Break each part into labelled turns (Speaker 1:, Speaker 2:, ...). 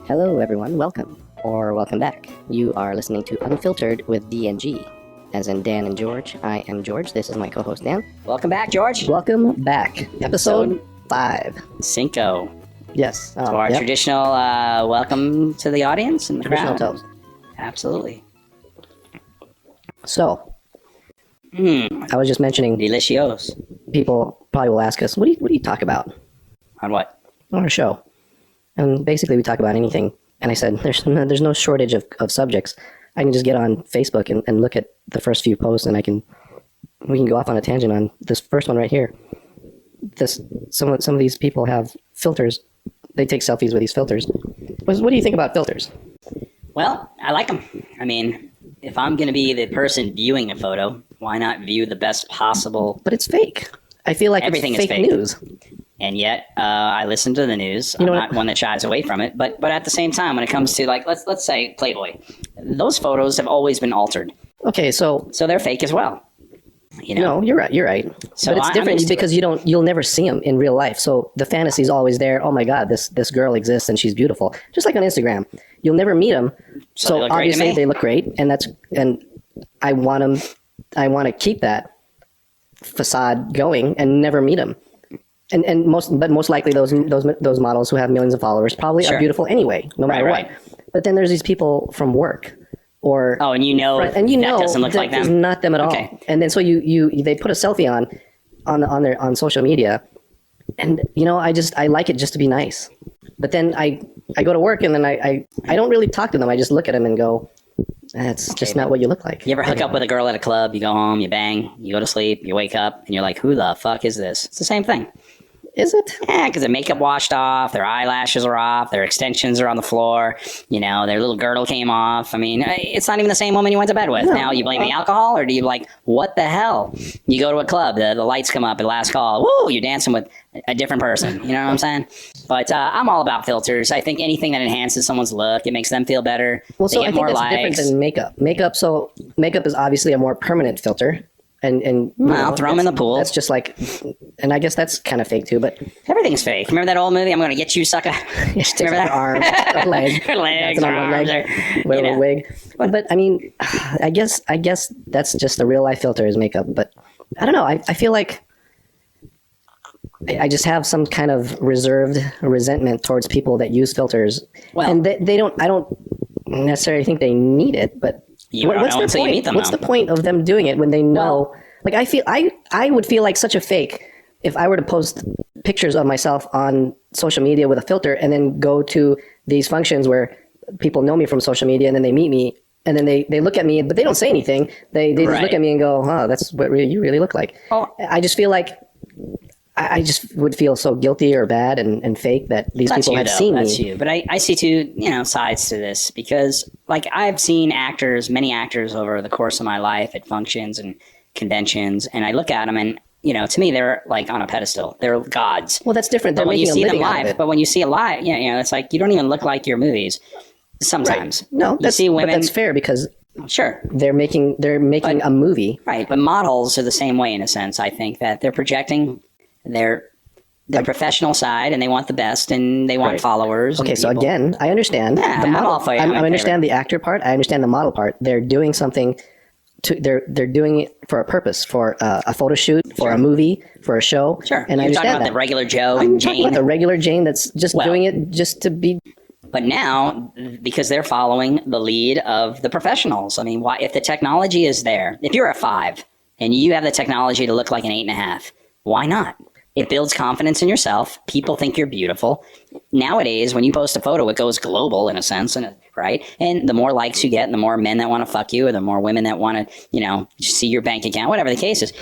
Speaker 1: Hello everyone, welcome, or welcome back. You are listening to Unfiltered with D and G, as in Dan and George. I am George, this is my co-host Dan.
Speaker 2: Welcome back, George.
Speaker 1: Welcome back. Episode 5.
Speaker 2: Cinco.
Speaker 1: Yes.
Speaker 2: To our traditional welcome to the audience and the crowd.
Speaker 1: Toast.
Speaker 2: Absolutely.
Speaker 1: So, I was just mentioning,
Speaker 2: Delicios.
Speaker 1: people probably will ask us, what do you talk about
Speaker 2: On what?
Speaker 1: on our show? And basically we talk about anything. And I said, there's no shortage of subjects. I can just get on Facebook and look at the first few posts, and we can go off on a tangent on this first one right here. Some of these people have filters. They take selfies with these filters. What do you think about filters?
Speaker 2: Well, I like them. I mean, if I'm going to be the person viewing a photo, why not view the best possible?
Speaker 1: But it's fake. I feel like
Speaker 2: Everything
Speaker 1: it's
Speaker 2: is
Speaker 1: fake
Speaker 2: fake.
Speaker 1: news.
Speaker 2: And yet, I listen to the news. I'm not one that shies away from it. But at the same time, when it comes to, like, let's say Playboy, those photos have always been altered.
Speaker 1: Okay, so
Speaker 2: they're fake as well. You know?
Speaker 1: no, you're right.
Speaker 2: So
Speaker 1: but it's different because you'll never see them in real life. So the fantasy is always there. Oh my God, this girl exists and she's beautiful. Just like on Instagram, you'll never meet them. So obviously they look great, and I want to keep that facade going and never meet them. And most likely those models who have millions of followers probably are beautiful anyway, no matter what. But then there's these people from work. Or
Speaker 2: and you know that doesn't look like them.
Speaker 1: It's not them at all.
Speaker 2: Okay.
Speaker 1: And then so they put a selfie on social media, and I like it just to be nice. But then I go to work, and then I don't really talk to them. I just look at them and go, that's just not what you look like.
Speaker 2: You ever hook up with a girl at a club? You go home, you bang, you go to sleep, you wake up, and you're like, who the fuck is this? It's the same thing.
Speaker 1: Is it?
Speaker 2: Yeah, because their makeup washed off, their eyelashes are off, their extensions are on the floor, their little girdle came off. I mean, it's not even the same woman you went to bed with.
Speaker 1: No.
Speaker 2: Now, you blame the alcohol, or do you like, what the hell? You go to a club, the lights come up at last call, woo, you're dancing with a different person. You know what I'm saying? But I'm all about filters. I think anything that enhances someone's look, it makes them feel better.
Speaker 1: Well, so
Speaker 2: they get
Speaker 1: I think
Speaker 2: more
Speaker 1: that's
Speaker 2: likes.
Speaker 1: different than makeup. Makeup is obviously a more permanent filter. And
Speaker 2: throw them in the pool.
Speaker 1: That's just like, and I guess that's kind of fake too. But
Speaker 2: everything's fake. Remember that old movie? I'm going to get you, sucker.
Speaker 1: Remember that arm, a leg,
Speaker 2: legs, arms,
Speaker 1: with a wig. But I mean, I guess that's just the real life filter is makeup. But I don't know. I feel like I just have some kind of reserved resentment towards people that use filters. Well, and they don't. I don't necessarily think they need it, but. What's their point? What's the point of them doing it when they know? Like I would feel like such a fake if I were to post pictures of myself on social media with a filter and then go to these functions where people know me from social media and then they meet me and then they look at me, but they don't say anything. They just look at me and go, "Oh, that's what you really look like." Oh. I just feel like I just would feel so guilty or bad and fake that these people have seen me.
Speaker 2: That's you. But I see two, sides to this because, like, I've seen many actors over the course of my life at functions and conventions, and I look at them and, to me, they're like on a pedestal. They're gods.
Speaker 1: Well, that's different. They're making a living out of it.
Speaker 2: But when you see it live, it's like you don't even look like your movies sometimes.
Speaker 1: Right. No,
Speaker 2: you see women.
Speaker 1: But that's fair because
Speaker 2: sure
Speaker 1: they're making a movie.
Speaker 2: Right. But models are the same way in a sense. I think that they're projecting their professional side, and they want the best, and they want followers.
Speaker 1: Okay, so again, I understand the model. I understand the actor part. I understand the model part. They're doing something. They're doing it for a purpose, for a photo shoot, for a movie, for a show.
Speaker 2: Sure,
Speaker 1: and I understand
Speaker 2: talking about the regular Joe and Jane.
Speaker 1: Talking about the regular Jane that's just doing it just to be.
Speaker 2: But now, because they're following the lead of the professionals, I mean, why? If the technology is there, if you're a 5 and you have the technology to look like an 8.5, why not? It builds confidence in yourself. People think you're beautiful. Nowadays, when you post a photo, it goes global in a sense, right? And the more likes you get, and the more men that want to fuck you, or the more women that want to, see your bank account, whatever the case is.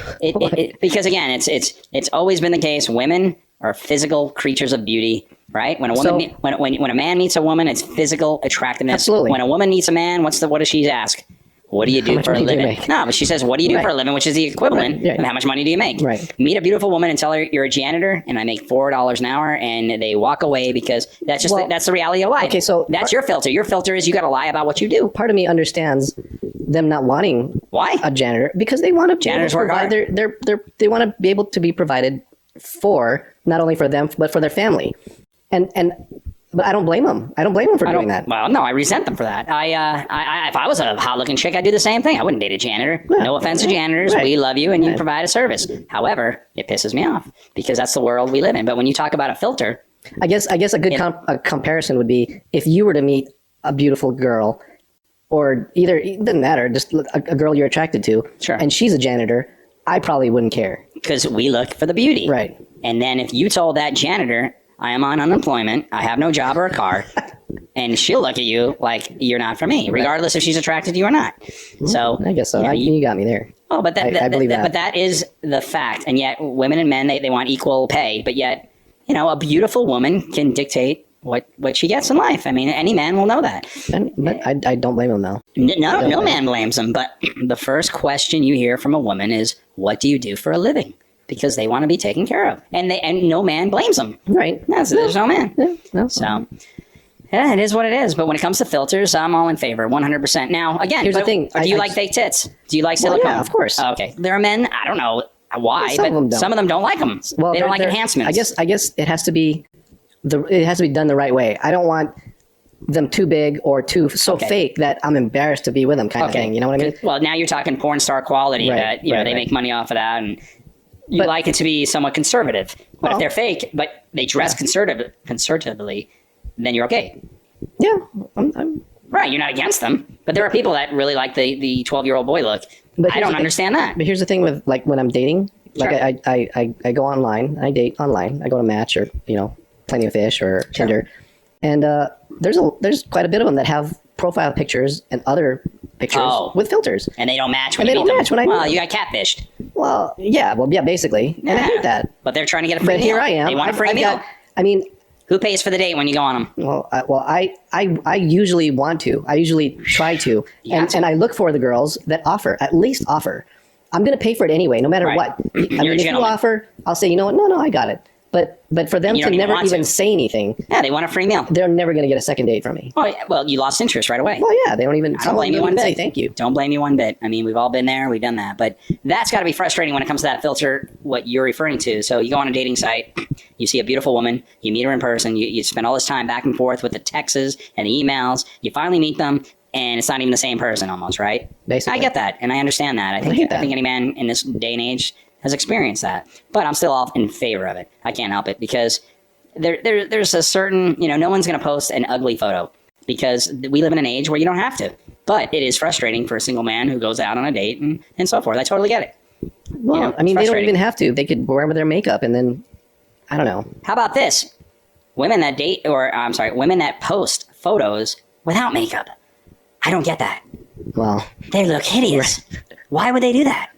Speaker 2: Because again, it's always been the case. Women are physical creatures of beauty, right? When a woman, when a man meets a woman, it's physical attractiveness.
Speaker 1: Absolutely.
Speaker 2: When a woman meets a man, what does she ask? What do you do for a living? No, but she says, what do you do for a living, which is the equivalent of how much money do you make?
Speaker 1: Right.
Speaker 2: Meet a beautiful woman and tell her you're a janitor and I make $4 an hour, and they walk away because that's just that's the reality of life. Okay, so that's your filter. Your filter is you got to lie about what you do.
Speaker 1: Part of me understands them not wanting a janitor because they want to
Speaker 2: janitors work hard.
Speaker 1: They want to be able to be provided for not only for them but for their family. And But I don't blame them. I don't blame them for doing that.
Speaker 2: Well, no, I resent them for that. If I was a hot-looking chick, I'd do the same thing. I wouldn't date a janitor. Yeah. No offense to janitors. Right. We love you, and you provide a service. However, it pisses me off because that's the world we live in. But when you talk about a filter...
Speaker 1: I guess a good comparison would be if you were to meet a beautiful girl, or either, it doesn't matter, just a girl you're attracted to,
Speaker 2: sure,
Speaker 1: and she's a janitor, I probably wouldn't care.
Speaker 2: Because we look for the beauty.
Speaker 1: Right.
Speaker 2: And then if you told that janitor, I am on unemployment, I have no job or a car, and she'll look at you like you're not for me, regardless if she's attracted to you or not. So
Speaker 1: I guess so. You got me there.
Speaker 2: Oh, but I believe that. But that is the fact. And yet women and men, they want equal pay. But yet, a beautiful woman can dictate what she gets in life. I mean, any man will know that.
Speaker 1: But I don't blame them, though.
Speaker 2: No man blames them. But the first question you hear from a woman is, what do you do for a living? Because they want to be taken care of. And no man blames them.
Speaker 1: Right.
Speaker 2: There's no man.
Speaker 1: Yeah, no.
Speaker 2: So, yeah, it is what it is. But when it comes to filters, I'm all in favor, 100%. Now, again,
Speaker 1: here's the thing.
Speaker 2: Do you like fake tits? Do you like silicone?
Speaker 1: Yeah, of course.
Speaker 2: Okay. There are men, I don't know why, but some of them don't like them. Well, they don't like enhancements.
Speaker 1: I guess it has to be done the right way. I don't want them too big or fake that I'm embarrassed to be with them kind of thing. You know what I mean?
Speaker 2: Well, now you're talking porn star quality that they make money off of that, and you like it to be somewhat conservative. But if they're fake, but they dress conservatively, then you're okay.
Speaker 1: Yeah, I'm
Speaker 2: right. You're not against them, but there are people that really like the 12-year-old boy look. But I don't understand that.
Speaker 1: But here's the thing with when I'm dating, I go online, I date online, I go to Match or Plenty of Fish or Tinder, and there's quite a bit of them that have profile pictures and other pictures with filters,
Speaker 2: and they don't match when you meet them. Well, you got catfished.
Speaker 1: Well, yeah, basically, and I hate that.
Speaker 2: But they're trying to get a free meal.
Speaker 1: Here I am.
Speaker 2: They want a free meal. Who pays for the date when you go on them?
Speaker 1: Well, I usually want to. I usually try to, and I look for the girls that at least offer. I'm going to pay for it anyway, no matter what. If you offer, I'll say, you know what? No, I got it. But for them to never even say anything.
Speaker 2: Yeah, they want a free meal.
Speaker 1: They're never going to get a second date from me.
Speaker 2: Oh, yeah. Well, you lost interest right away.
Speaker 1: Well, yeah, they don't even
Speaker 2: blame you one bit.
Speaker 1: Say thank you.
Speaker 2: Don't blame you one bit. I mean, we've all been there. We've done that. But that's got to be frustrating when it comes to that filter, what you're referring to. So you go on a dating site, you see a beautiful woman, you meet her in person, you spend all this time back and forth with the texts and the emails, you finally meet them, and it's not even the same person almost, right?
Speaker 1: Basically.
Speaker 2: I get that, and I understand that. I think any man in this day and age has experienced that. But I'm still all in favor of it. I can't help it because there's a certain, no one's going to post an ugly photo because we live in an age where you don't have to. But it is frustrating for a single man who goes out on a date and so forth. I totally get it.
Speaker 1: Well, they don't even have to. They could wear their makeup and then, I don't know.
Speaker 2: How about this? Women that post photos without makeup. I don't get that.
Speaker 1: Well,
Speaker 2: they look hideous.
Speaker 1: Right.
Speaker 2: Why would they do that?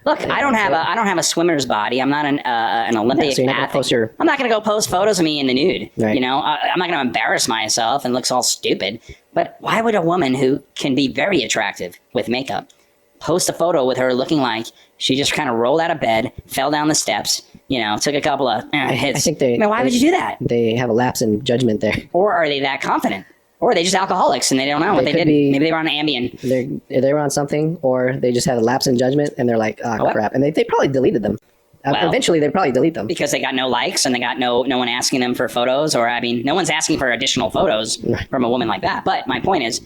Speaker 2: Look, I don't have a swimmer's body. I'm not an Olympic athlete. I'm not going to go post photos of me in the nude. Right. I'm not going to embarrass myself and looks all stupid. But why would a woman who can be very attractive with makeup post a photo with her looking like she just kind of rolled out of bed, fell down the steps, took a couple of hits?
Speaker 1: I think
Speaker 2: why would you do that?
Speaker 1: They have a lapse in judgment there.
Speaker 2: Or are they that confident? Or are they just alcoholics and they don't know what they did? Maybe they were on Ambien.
Speaker 1: They were on something, or they just had a lapse in judgment and they're like, crap. And they probably deleted them. Eventually, they probably delete them.
Speaker 2: Because they got no likes and they got no one asking them for photos. Or, no one's asking for additional photos from a woman like that. But my point is,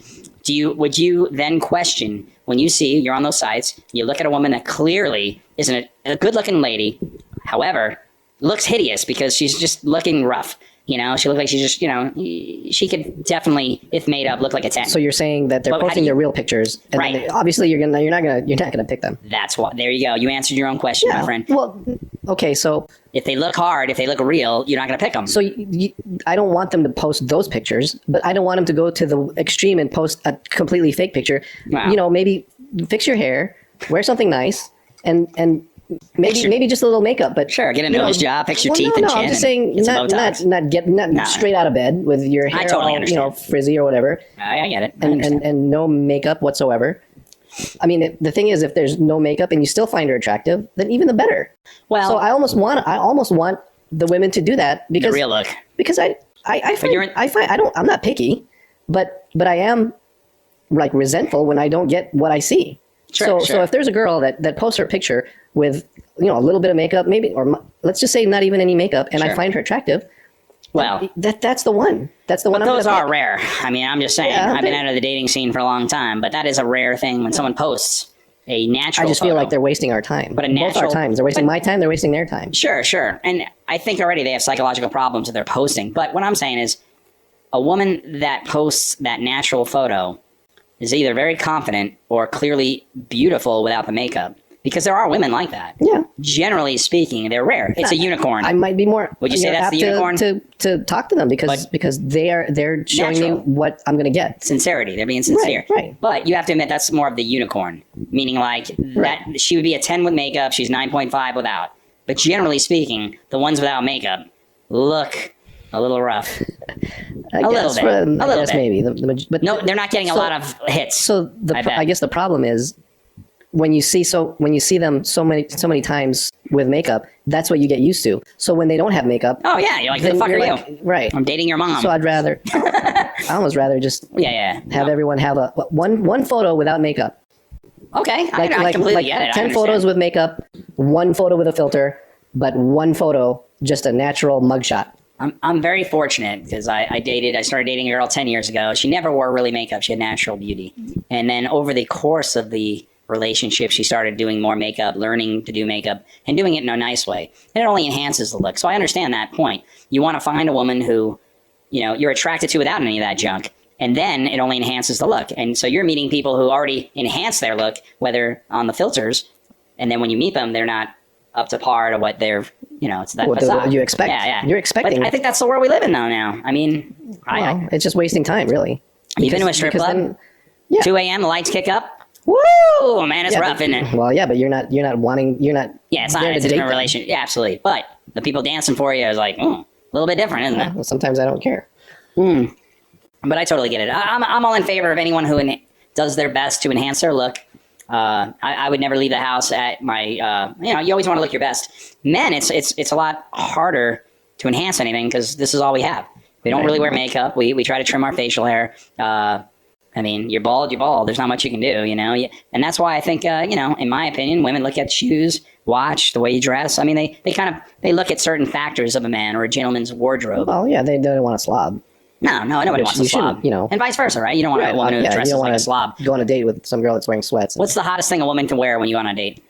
Speaker 2: would you then question when you're on those sites, you look at a woman that clearly isn't a good-looking lady, however, looks hideous because she's just looking rough. She looked like she just, she could definitely, if made up, look like a 10.
Speaker 1: So you're saying that they're posting their real pictures, and
Speaker 2: right?
Speaker 1: Obviously, you're not gonna pick them.
Speaker 2: That's what. There you go. You answered your own question, my friend.
Speaker 1: Well, okay, so
Speaker 2: if they look hard, if they look real, you're not gonna pick them.
Speaker 1: So I don't want them to post those pictures, but I don't want them to go to the extreme and post a completely fake picture. Wow. Maybe fix your hair, wear something nice, and. Maybe just a little makeup, but
Speaker 2: sure, get a nose job, fix your teeth and chin.
Speaker 1: I'm just saying, not straight out of bed with your hair all, frizzy or whatever.
Speaker 2: I get it.
Speaker 1: And no makeup whatsoever. The thing is, if there's no makeup and you still find her attractive, then even the better. Well, so I almost want the women to do that because
Speaker 2: the real look.
Speaker 1: Because I'm not picky, but I am like resentful when I don't get what I see. Sure. So if there's a girl that posts her picture with a little bit of makeup, maybe, or let's just say not even any makeup, and I find her attractive,
Speaker 2: Well,
Speaker 1: that's the one. That's the one.
Speaker 2: But those are rare. I mean, I'm just saying.
Speaker 1: Yeah,
Speaker 2: I've been out of the dating scene for a long time, but that is a rare thing when someone posts a natural.
Speaker 1: I just feel like they're wasting our time.
Speaker 2: But
Speaker 1: both our times. They're wasting my time. They're wasting their time.
Speaker 2: Sure. And I think already they have psychological problems that they're posting. But what I'm saying is, a woman that posts that natural photo is either very confident or clearly beautiful without the makeup. Because there are women like that.
Speaker 1: Yeah.
Speaker 2: Generally speaking, they're rare. It's a unicorn.
Speaker 1: I might be more.
Speaker 2: Would you say that's the unicorn?
Speaker 1: To talk to them because they're showing me what I'm going to get.
Speaker 2: Sincerity. They're being sincere.
Speaker 1: Right.
Speaker 2: But you have to admit that's more of the unicorn. Meaning like that she would be a 10 with makeup. She's 9.5 without. But generally speaking, the ones without makeup look a little rough.
Speaker 1: I guess maybe. But
Speaker 2: no, they're not getting a lot of hits.
Speaker 1: So I guess the problem is when you see them so many times with makeup, that's what you get used to. So when they don't have makeup,
Speaker 2: oh yeah, you're like, who the fuck are you?
Speaker 1: Right.
Speaker 2: I'm dating your mom.
Speaker 1: So I'd rather, I almost rather just have everyone have one photo without makeup.
Speaker 2: Okay, I completely get it.
Speaker 1: 10 photos with makeup, 1 photo with a filter, but 1 photo just a natural mugshot.
Speaker 2: I'm very fortunate because I started dating a girl 10 years ago. She never wore really makeup. She had natural beauty. And then over the course of the relationship, she started doing more makeup, learning to do makeup, and doing it in a nice way. And it only enhances the look. So I understand that point. You want to find a woman who, you're attracted to without any of that junk. And then it only enhances the look. And so you're meeting people who already enhance their look, whether on the filters, and then when you meet them, they're not up to par to what they're, it's that facade.
Speaker 1: You expect.
Speaker 2: Yeah.
Speaker 1: You're expecting.
Speaker 2: But I think that's the world we live in though now. I mean,
Speaker 1: it's just wasting time, really.
Speaker 2: You've been to a strip club, 2 a.m., the lights kick up. Woo, man, it's rough, isn't it?
Speaker 1: Well, yeah, but you're not wanting.
Speaker 2: Yeah, it's a different relation. Yeah, absolutely. But the people dancing for you is like, a little bit different, isn't it?
Speaker 1: Well, sometimes I don't care.
Speaker 2: But I totally get it. I'm all in favor of anyone who does their best to enhance their look. I would never leave the house at my, you always want to look your best. Men, it's a lot harder to enhance anything because this is all we have. We don't really wear makeup. We try to trim our facial hair. I mean, you're bald. There's not much you can do, And that's why I think, in my opinion, women look at shoes, watch, the way you dress. I mean, they look at certain factors of a man or a gentleman's wardrobe.
Speaker 1: Well, yeah, they don't want a slob.
Speaker 2: No, nobody wants a slob. And vice versa, right? You don't want a woman who dresses like a slob.
Speaker 1: Go on a date with some girl that's wearing sweats.
Speaker 2: What's the hottest thing a woman can wear when you go on a date?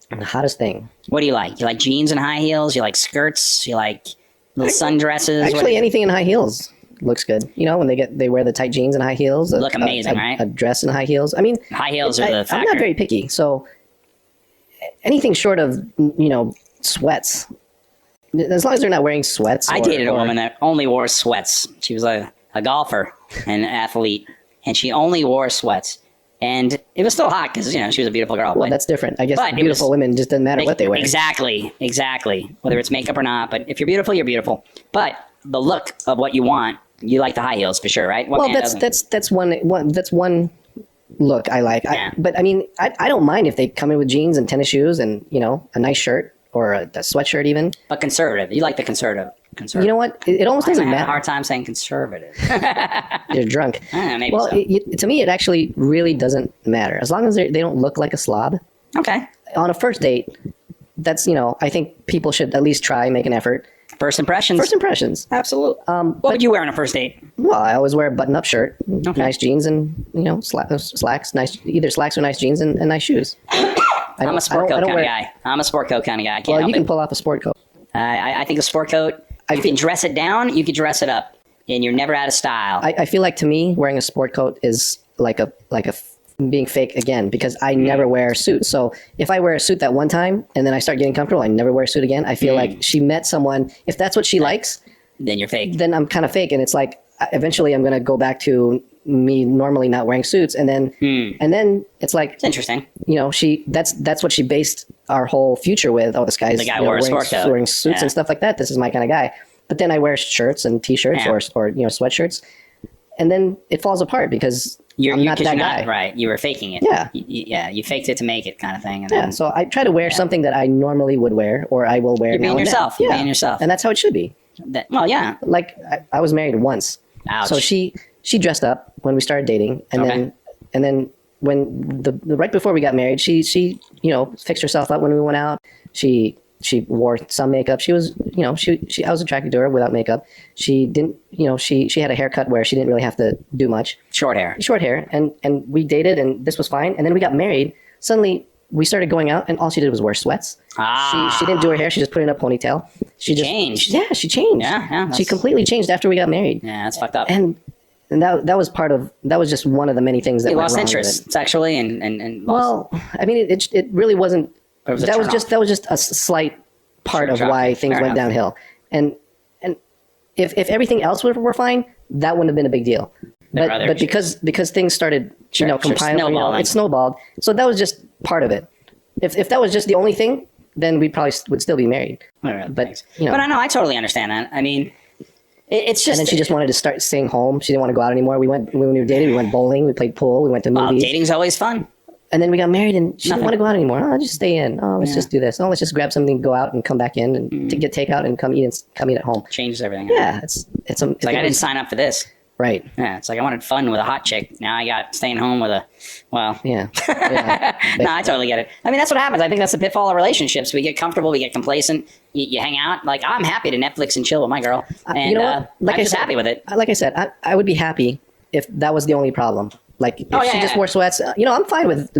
Speaker 1: The hottest thing.
Speaker 2: What do you like? You like jeans and high heels? You like skirts? You like little sundresses?
Speaker 1: Actually, anything in high heels looks good. When they wear the tight jeans and high heels.
Speaker 2: Look amazing, right?
Speaker 1: A dress in high heels. I mean,
Speaker 2: high heels are the factor.
Speaker 1: I'm not very picky, so anything short of sweats. As long as they're not wearing sweats.
Speaker 2: I dated a woman that only wore sweats. She was a golfer and an athlete, and she only wore sweats. And it was still hot because, she was a beautiful girl.
Speaker 1: Well, that's different. I guess beautiful women just doesn't matter what they wear.
Speaker 2: Exactly. Whether it's makeup or not. But if you're beautiful, you're beautiful. But the look of what you want, you like the high heels for sure, right?
Speaker 1: That's one look I like.
Speaker 2: Yeah.
Speaker 1: But I mean, I don't mind if they come in with jeans and tennis shoes and, a nice shirt. Or a sweatshirt even.
Speaker 2: But conservative. You like the conservative.
Speaker 1: You know what? It almost doesn't matter.
Speaker 2: I have a hard time saying conservative.
Speaker 1: You're drunk.
Speaker 2: Maybe
Speaker 1: well,
Speaker 2: so.
Speaker 1: To me, it actually really doesn't matter. As long as they don't look like a slob.
Speaker 2: Okay.
Speaker 1: On a first date, that's, I think people should at least try, make an effort.
Speaker 2: First impressions.
Speaker 1: Absolutely.
Speaker 2: What would you wear on a first date?
Speaker 1: Well, I always wear a button-up shirt, nice jeans, and, slacks, either slacks or nice jeans and nice shoes.
Speaker 2: I'm a sport coat kind of guy. I can't help it.
Speaker 1: You can pull off a sport coat.
Speaker 2: I think a sport coat, you can dress it down, you can dress it up, and you're never out of style.
Speaker 1: I feel like to me, wearing a sport coat is like a being fake again because I never wear suits. So if I wear a suit that one time and then I start getting comfortable, I never wear a suit again. I feel like she met someone. If that's what she likes,
Speaker 2: then you're fake.
Speaker 1: Then I'm kind of fake, and it's like eventually I'm going to go back to me normally not wearing suits, and then it's like
Speaker 2: it's interesting.
Speaker 1: That's what she based our whole future with. Oh, this guy's
Speaker 2: the guy wearing
Speaker 1: suits and stuff like that. This is my kind of guy. But then I wear shirts and t-shirts or sweatshirts, and then it falls apart because I'm not that guy.
Speaker 2: Right, you were faking it.
Speaker 1: Yeah,
Speaker 2: you faked it to make it, kind of thing. And
Speaker 1: so I try to wear something that I normally would wear, or I will wear.
Speaker 2: You're being yourself. You're being yourself,
Speaker 1: and that's how it should be. Like I was married once.
Speaker 2: Ouch.
Speaker 1: So she dressed up when we started dating, and then when right before we got married, she fixed herself up when we went out. She She wore some makeup. She was, I was attracted to her without makeup. She didn't, she had a haircut where she didn't really have to do much.
Speaker 2: Short hair.
Speaker 1: And we dated, and this was fine. And then we got married. Suddenly, we started going out, and all she did was wear sweats. She didn't do her hair. She just put it in a ponytail. She
Speaker 2: changed.
Speaker 1: Yeah, she changed.
Speaker 2: Yeah.
Speaker 1: She completely changed after we got married.
Speaker 2: Yeah, that's fucked up.
Speaker 1: And that was just one of the many things that
Speaker 2: you
Speaker 1: went
Speaker 2: lost
Speaker 1: wrong
Speaker 2: interest
Speaker 1: with it.
Speaker 2: sexually and
Speaker 1: Well, I mean, it really wasn't. That was just a slight part of why things went downhill. And if everything else were fine, that wouldn't have been a big deal. But because things started compiling, it snowballed. So that was just part of it. If that was just the only thing, then we probably would still be married.
Speaker 2: But but I know, I totally understand that. I mean, it's just.
Speaker 1: And then she just wanted to start staying home. She didn't want to go out anymore. When we were dating, we went bowling, we played pool, we went to movies.
Speaker 2: Dating's always fun.
Speaker 1: And then we got married, and she didn't want to go out anymore. Oh, just stay in. Oh, let's just do this. Oh, let's just grab something, go out, and come back in, and to get takeout and come eat at home.
Speaker 2: Changes everything.
Speaker 1: Yeah, it's
Speaker 2: like I didn't sign up for this.
Speaker 1: Right.
Speaker 2: Yeah, it's like I wanted fun with a hot chick. Now I got staying home with a,
Speaker 1: Yeah.
Speaker 2: No, I totally get it. I mean, that's what happens. I think that's the pitfall of relationships. We get comfortable, we get complacent. You hang out. Like, I'm happy to Netflix and chill with my girl. And I'm just happy with it.
Speaker 1: Like I said, I would be happy if that was the only problem. Like, if she just wore sweats, I'm fine with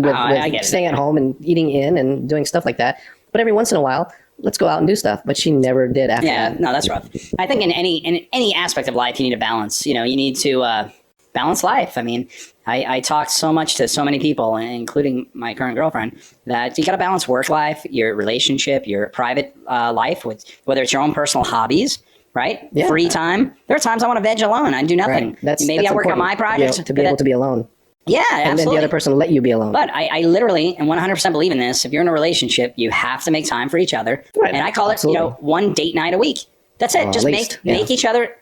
Speaker 1: staying at home and eating in and doing stuff like that. But every once in a while, let's go out and do stuff. But she never did after that.
Speaker 2: No, that's rough. I think in any aspect of life, you need a balance. You need to balance life. I mean, I talk so much to so many people, including my current girlfriend, that you got to balance work life, your relationship, your private life, with whether it's your own personal hobbies. Right? Yeah. Free time. There are times I want to veg alone. I do nothing.
Speaker 1: Right.
Speaker 2: Maybe I work on my projects.
Speaker 1: To be able to be alone.
Speaker 2: Yeah,
Speaker 1: and
Speaker 2: absolutely.
Speaker 1: then the other person let you be alone.
Speaker 2: But I literally and 100% believe in this. If you're in a relationship, you have to make time for each other. Right. And I call it, one date night a week. That's it. Just make each other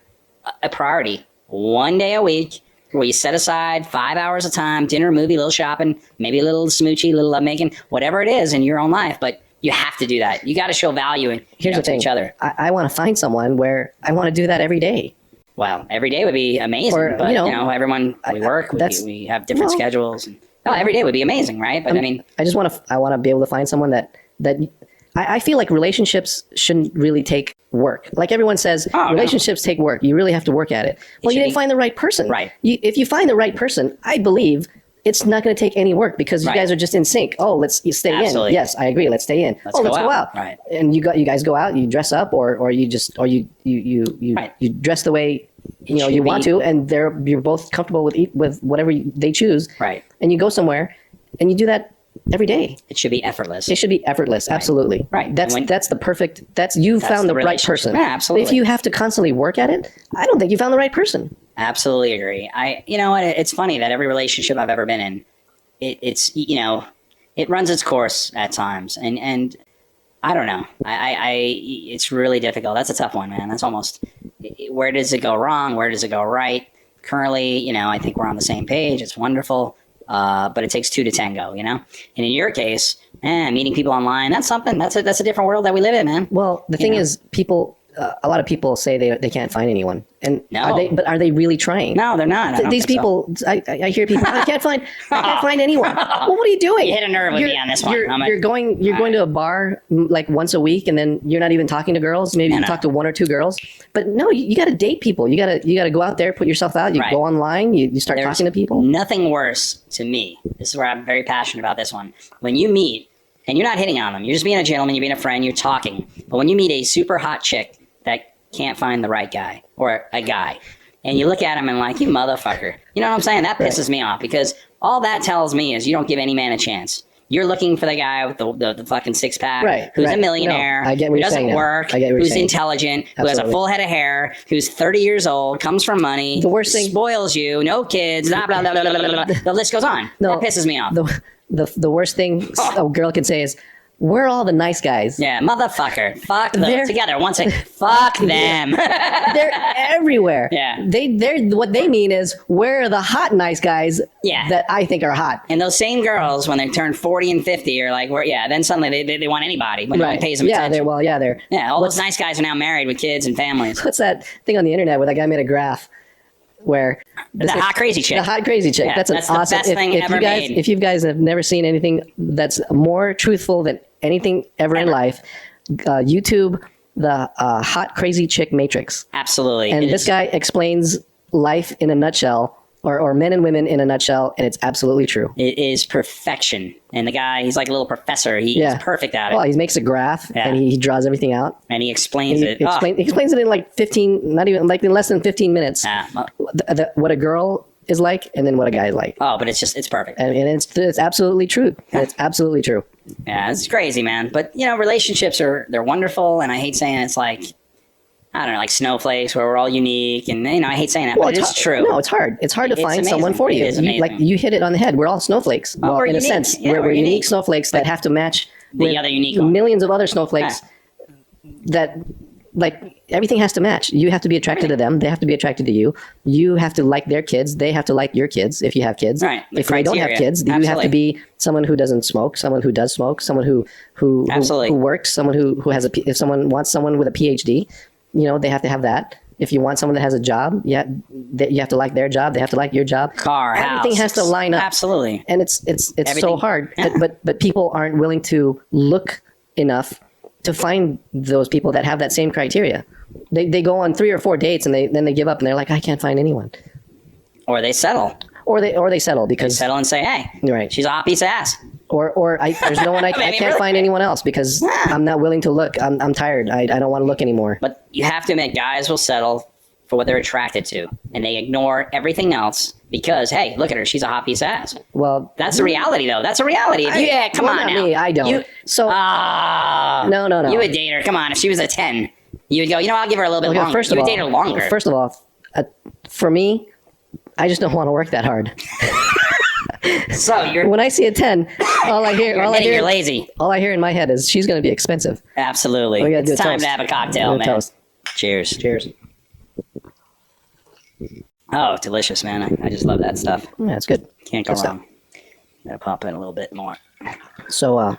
Speaker 2: a priority. One day a week where you set aside 5 hours of time, dinner, movie, little shopping, maybe a little smoochy, a little lovemaking, whatever it is in your own life. But you have to do that. You got to show value in to each other.
Speaker 1: I want to find someone where I want to do that every day.
Speaker 2: Well, every day would be amazing, but everyone, we work, we have different schedules. And, every day would be amazing, right? But I mean,
Speaker 1: I want to be able to find someone that I feel like relationships shouldn't really take work. Like everyone says, relationships take work. You really have to work at it. Well, you didn't find the right person.
Speaker 2: Right.
Speaker 1: If you find the right person, I believe it's not going to take any work because you guys are just in sync. Oh, let's stay in. Yes, I agree. Let's stay in. Let's go out.
Speaker 2: Right.
Speaker 1: And you guys go out. You dress up, or you dress the way you want to, and you're both comfortable with whatever they choose.
Speaker 2: Right.
Speaker 1: And you go somewhere, and you do that every day.
Speaker 2: It should be effortless.
Speaker 1: It should be effortless. Absolutely.
Speaker 2: Right.
Speaker 1: That's the perfect. You found the right person.
Speaker 2: Yeah, absolutely.
Speaker 1: If you have to constantly work at it, I don't think you found the right person.
Speaker 2: Absolutely agree. It's funny that every relationship I've ever been in, it runs its course at times, and I don't know. It's really difficult. That's a tough one, man. That's almost, where does it go wrong? Where does it go right? Currently, I think we're on the same page. It's wonderful. But it takes two to tango, And in your case, meeting people online, that's something. That's a different world that we live in, man.
Speaker 1: Well, the thing is, people. A lot of people say they can't find anyone, and are they really trying?
Speaker 2: No, they're not.
Speaker 1: These people, so. I hear people, I can't find anyone. Well, what are you doing?
Speaker 2: You hit a nerve with me on this one.
Speaker 1: You're going to a bar like once a week, and then you're not even talking to girls. Maybe you talk to one or two girls, but no, you got to date people. You got to go out there, put yourself out. You go online, you start talking to people.
Speaker 2: Nothing worse to me. This is where I'm very passionate about this one. When you meet. And you're not hitting on them. You're just being a gentleman. You're being a friend. You're talking. But when you meet a super hot chick that can't find the right guy or a guy, and you look at him and like, you motherfucker. You know what I'm saying? That pisses me off because all that tells me is you don't give any man a chance. You're looking for the guy with the fucking six-pack, who's a millionaire, who doesn't work, who's intelligent, who has a full head of hair, who's 30 years old, comes from money,
Speaker 1: the worst thing,
Speaker 2: spoils you, no kids, blah, blah, blah, blah, blah, blah, blah. The list goes on. That pisses me off.
Speaker 1: The worst thing a girl can say is, we're all the nice guys.
Speaker 2: Yeah, motherfucker. Fuck them. Together. One second. Fuck them.
Speaker 1: They're everywhere.
Speaker 2: Yeah.
Speaker 1: They're what they mean is, where are the hot nice guys that I think are hot?
Speaker 2: And those same girls, when they turn 40 and 50, are like, then suddenly they want anybody when no one pays them attention. All those nice guys are now married with kids and families.
Speaker 1: What's that thing on the internet where that guy made a graph? Where
Speaker 2: the hot crazy chick.
Speaker 1: The hot crazy chick.
Speaker 2: Yeah,
Speaker 1: that's
Speaker 2: awesome.
Speaker 1: The best
Speaker 2: thing ever made.
Speaker 1: If you guys have never seen anything that's more truthful than anything ever in life, YouTube the Hot Crazy Chick Matrix.
Speaker 2: Absolutely.
Speaker 1: And this guy explains life in a nutshell, or men and women in a nutshell, and it's absolutely true.
Speaker 2: It is perfection. And the guy, he's like a little professor. He's perfect at it.
Speaker 1: Well, he makes a graph, and he draws everything out.
Speaker 2: And he explains it.
Speaker 1: He explains it in like 15, not even, like in less than 15 minutes. What a girl is like, and then what a guy is like.
Speaker 2: Oh, but it's perfect.
Speaker 1: And it's absolutely true. It's absolutely true.
Speaker 2: Yeah, it's crazy, man. But, relationships they're wonderful, and I hate saying it's like, I don't know, like snowflakes where we're all unique, and I hate saying that, but it's true.
Speaker 1: No, it's hard. It's hard to find someone for you. You hit it on the head. We're all snowflakes. Well, in a sense, we're unique snowflakes that have to match
Speaker 2: the other unique one.
Speaker 1: Millions of other snowflakes that, like, everything has to match. You have to be attracted to them. They have to be attracted to you. You have to like their kids. They have to like your kids if you have kids.
Speaker 2: Right.
Speaker 1: If they don't have kids, you have to be someone who doesn't smoke, someone who does smoke, someone who works, someone who has if someone wants someone with a PhD. They have to have that. If you want someone that has a job, you have to like their job. They have to like your job. Everything has to line up.
Speaker 2: Absolutely.
Speaker 1: And it's so hard. But people aren't willing to look enough to find those people that have that same criteria. They go on 3 or 4 dates and then they give up and they're like, I can't find anyone.
Speaker 2: Or they settle.
Speaker 1: Or they settle because
Speaker 2: they settle and say, hey,
Speaker 1: right,
Speaker 2: she's a hot piece of ass.
Speaker 1: Or there's no one I can't find anyone else because I'm not willing to look. I'm tired. I don't want to look anymore.
Speaker 2: But you have to admit, guys will settle for what they're attracted to, and they ignore everything else because, hey, look at her. She's a hot piece of ass.
Speaker 1: Well,
Speaker 2: that's a reality, though. That's a reality. Come on now.
Speaker 1: Me, I don't. No.
Speaker 2: You would date her. Come on. If she was a 10, you would go, I'll give her a little bit longer. You would date her longer.
Speaker 1: First of all, for me, I just don't want to work that hard.
Speaker 2: So
Speaker 1: when I see a 10,
Speaker 2: you're lazy.
Speaker 1: All I hear in my head is she's going to be expensive.
Speaker 2: Absolutely. It's time to have a cocktail, man.
Speaker 1: Toast.
Speaker 2: Cheers.
Speaker 1: Cheers.
Speaker 2: Oh, delicious, man. I just love that stuff.
Speaker 1: Yeah, it's good.
Speaker 2: Can't go wrong. Gotta pop in a little bit more.
Speaker 1: So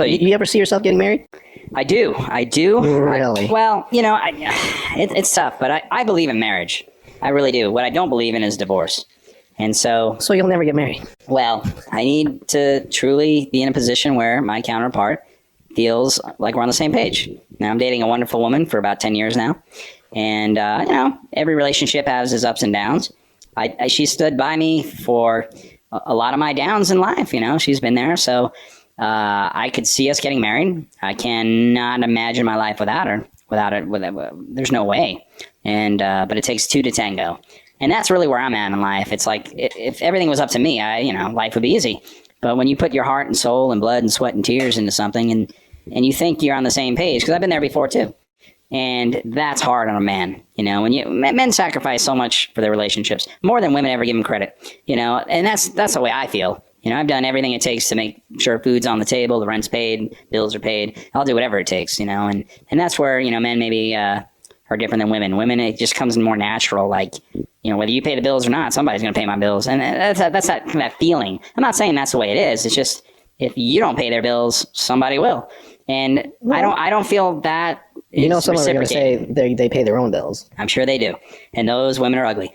Speaker 1: you ever see yourself getting married?
Speaker 2: I do.
Speaker 1: Really?
Speaker 2: It's tough, but I believe in marriage. I really do. What I don't believe in is divorce. And so
Speaker 1: you'll never get married.
Speaker 2: Well, I need to truly be in a position where my counterpart feels like we're on the same page. Now, I'm dating a wonderful woman for about 10 years now. And, every relationship has its ups and downs. She stood by me for a lot of my downs in life. She's been there. So I could see us getting married. I cannot imagine my life without her. There's no way. And but it takes two to tango. And that's really where I'm at in life. It's like, if everything was up to me, life would be easy. But when you put your heart and soul and blood and sweat and tears into something and you think you're on the same page, because I've been there before too. And that's hard on a man, when men sacrifice so much for their relationships, more than women ever give them credit, and that's the way I feel. I've done everything it takes to make sure food's on the table, the rent's paid, bills are paid. I'll do whatever it takes, and that's where, men maybe, are different than women. Women, it just comes more natural. Like, whether you pay the bills or not, somebody's going to pay my bills. And that's that feeling. I'm not saying that's the way it is. It's just, if you don't pay their bills, somebody will. And I don't feel that
Speaker 1: someone are going to say they pay their own bills.
Speaker 2: I'm sure they do. And those women are ugly.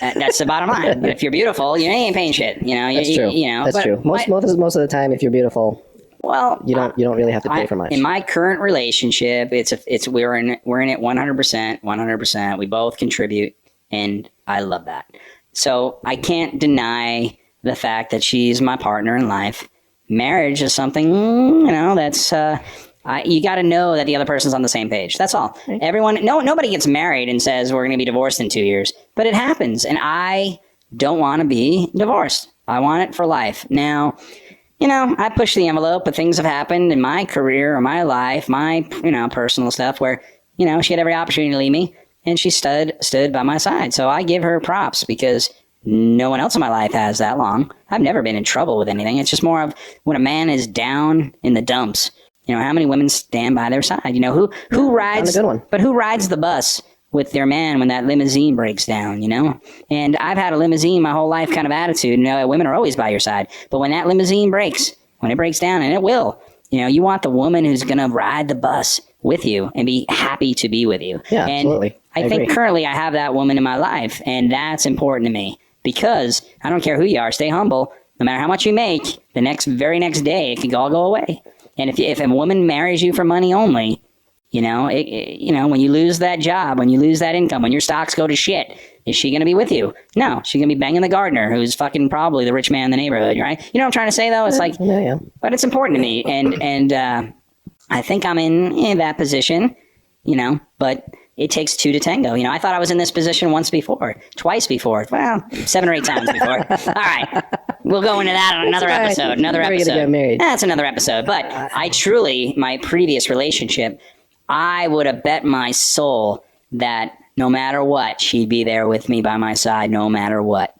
Speaker 2: That's the bottom line. But if you're beautiful, you ain't paying shit.
Speaker 1: That's true. That's true. Most of the time, if you're beautiful, well, you don't really have to pay for much.
Speaker 2: In my current relationship, we're in it 100%. We both contribute, and I love that. So I can't deny the fact that she's my partner in life. Marriage is something, that's you got to know that the other person's on the same page. That's all. Right. Nobody gets married and says we're going to be divorced in 2 years, but it happens, and I don't want to be divorced. I want it for life. Now, I push the envelope, but things have happened in my career or my life, my, personal stuff where, she had every opportunity to leave me and she stood by my side. So I give her props because no one else in my life has that long. I've never been in trouble with anything. It's just more of when a man is down in the dumps, how many women stand by their side? Who rides,
Speaker 1: good one.
Speaker 2: But who rides the bus with their man when that limousine breaks down, And I've had a limousine my whole life kind of attitude. Women are always by your side. But when that limousine breaks, when it breaks down, and it will, you want the woman who's going to ride the bus with you and be happy to be with you.
Speaker 1: Yeah,
Speaker 2: and
Speaker 1: absolutely.
Speaker 2: I think currently I have that woman in my life, and that's important to me because I don't care who you are. Stay humble. No matter how much you make, the very next day, it can all go away. And if a woman marries you for money only, you know, when you lose that job, when you lose that income, when your stocks go to shit, is she going to be with you? No, she's going to be banging the gardener, who's fucking probably the rich man in the neighborhood, right? You know what I'm trying to say, though? It's like,
Speaker 1: yeah.
Speaker 2: But it's important to me. And I think I'm in that position, you know, but it takes two to tango. You know, I thought I was in this position twice before. Well, 7 or 8 times before. All right. We'll go into that on another episode. Another episode.
Speaker 1: Get married.
Speaker 2: That's another episode. But I truly, my previous relationship, I would have bet my soul that no matter what, she'd be there with me by my side, no matter what.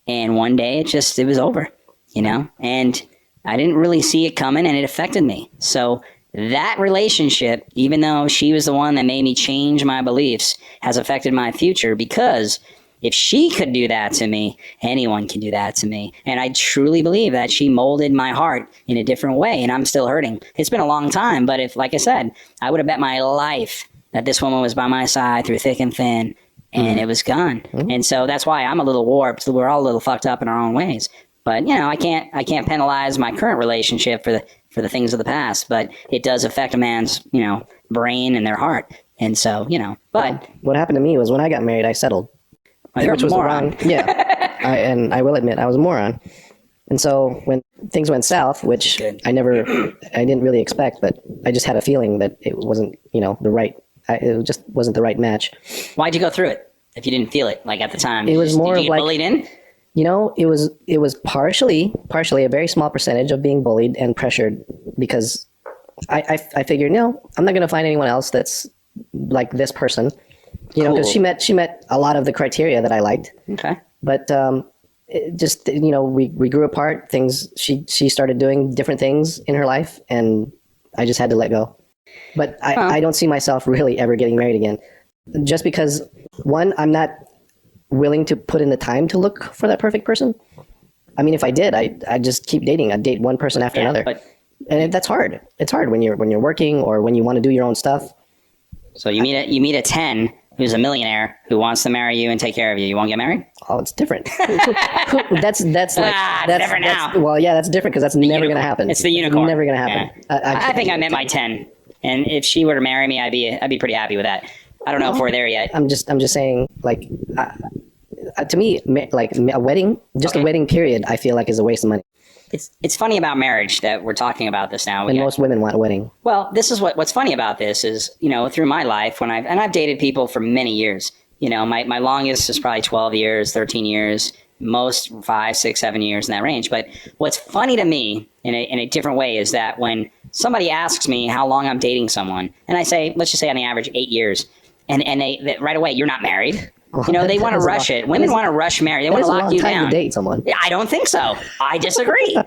Speaker 2: And one day it was over, you know, and I didn't really see it coming, and it affected me. So that relationship, even though she was the one that made me change my beliefs, has affected my future, because if she could do that to me, anyone can do that to me. And I truly believe that she molded my heart in a different way, and I'm still hurting. It's been a long time, but if, like I said, I would have bet my life that this woman was by my side through thick and thin, and it was gone. And so that's why I'm a little warped. We're all a little fucked up in our own ways. But, you know, I can't penalize my current relationship for the things of the past, but it does affect a man's, you know, brain and their heart. And so, you know, but
Speaker 1: what happened to me was when I got married, I settled.
Speaker 2: Which was
Speaker 1: wrong. Yeah. And I will admit I was a moron. And so when things went south, which I didn't really expect, but I just had a feeling that it wasn't, you know, it just wasn't the right match.
Speaker 2: Why'd you go through it if you didn't feel it, like, at the time?
Speaker 1: It was more
Speaker 2: did you
Speaker 1: of
Speaker 2: get bullied in?
Speaker 1: You know, it was partially a very small percentage of being bullied and pressured, because I figured, no, I'm not going to find anyone else that's like this person, you know, because she met a lot of the criteria that I liked.
Speaker 2: Okay.
Speaker 1: But it just, you know, we grew apart. She started doing different things in her life, and I just had to let go. But I don't see myself really ever getting married again, just because, one, I'm not willing to put in the time to look for that perfect person. I mean, if I did, I just keep dating. I'd date one person after another. And that's hard. It's hard when you're working or when you want to do your own stuff.
Speaker 2: So you meet a 10 who's a millionaire who wants to marry you and take care of you. You won't get married?
Speaker 1: Oh, it's different. That's different now. Well, yeah, that's different, because that's never going to happen.
Speaker 2: It's the unicorn.
Speaker 1: Never going to happen.
Speaker 2: Yeah. I think I met my 10, and if she were to marry me, I'd be pretty happy with that. I don't know if we're there yet.
Speaker 1: I'm just saying, like, to me, like, a wedding, a wedding period, I feel like is a waste of money.
Speaker 2: It's funny about marriage that we're talking about this now.
Speaker 1: And most women want a wedding.
Speaker 2: Well, this is what's funny about this is, you know, through my life, I've dated people for many years. You know, my longest is probably 12 years, 13 years, most 5, 6, 7 years in that range. But what's funny to me in a different way is that when somebody asks me how long I'm dating someone, and I say, let's just say on the average 8 years, and they right away, you're not married. You know, they want to rush it. Women want to rush marriage. They want to lock you down.
Speaker 1: Time to date someone.
Speaker 2: I don't think so. I disagree.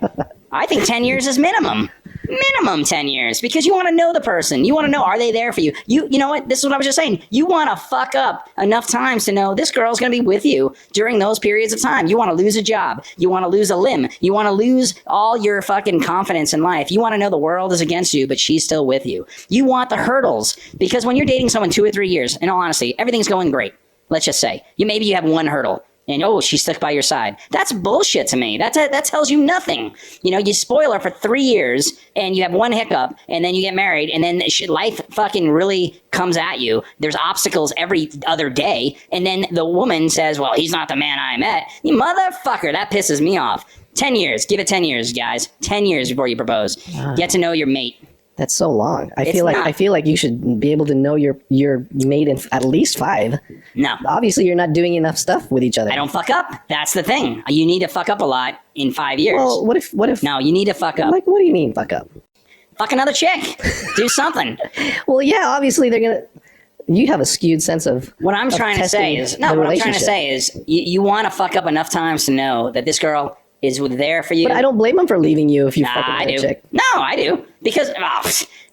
Speaker 2: I think 10 years is minimum. Minimum 10 years, because you want to know the person. You want to know, are they there for you? You know what? This is what I was just saying. You want to fuck up enough times to know this girl's going to be with you during those periods of time. You want to lose a job. You want to lose a limb. You want to lose all your fucking confidence in life. You want to know the world is against you, but she's still with you. You want the hurdles, because when you're dating someone 2 or 3 years, in all honesty, everything's going great. Let's just say maybe you have one hurdle, and she's stuck by your side. That's bullshit to me. That tells you nothing. You know, you spoil her for 3 years, and you have one hiccup, and then you get married, and then life fucking really comes at you. There's obstacles every other day, and then the woman says, well, he's not the man I met. You motherfucker, that pisses me off. 10 years. Give it 10 years, guys. 10 years before you propose. Get to know your mate.
Speaker 1: That's so long. I feel like you should be able to know your mate in at least 5.
Speaker 2: No.
Speaker 1: Obviously, you're not doing enough stuff with each other.
Speaker 2: I don't fuck up. That's the thing. You need to fuck up a lot in 5 years.
Speaker 1: Well, what if?
Speaker 2: No, you need to fuck up.
Speaker 1: Like, what do you mean fuck up?
Speaker 2: Fuck another chick. Do something.
Speaker 1: Well, yeah. Obviously, you have a skewed sense of.
Speaker 2: What I'm trying to say is, you want to fuck up enough times to know that this girl is there for you.
Speaker 1: But I don't blame them for leaving you if you fuck with a chick.
Speaker 2: No, I do. Because,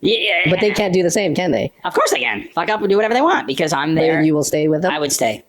Speaker 2: yeah.
Speaker 1: But they can't do the same, can they?
Speaker 2: Of course they can. Fuck up and do whatever they want, because I'm there.
Speaker 1: But you will stay with them?
Speaker 2: I would stay.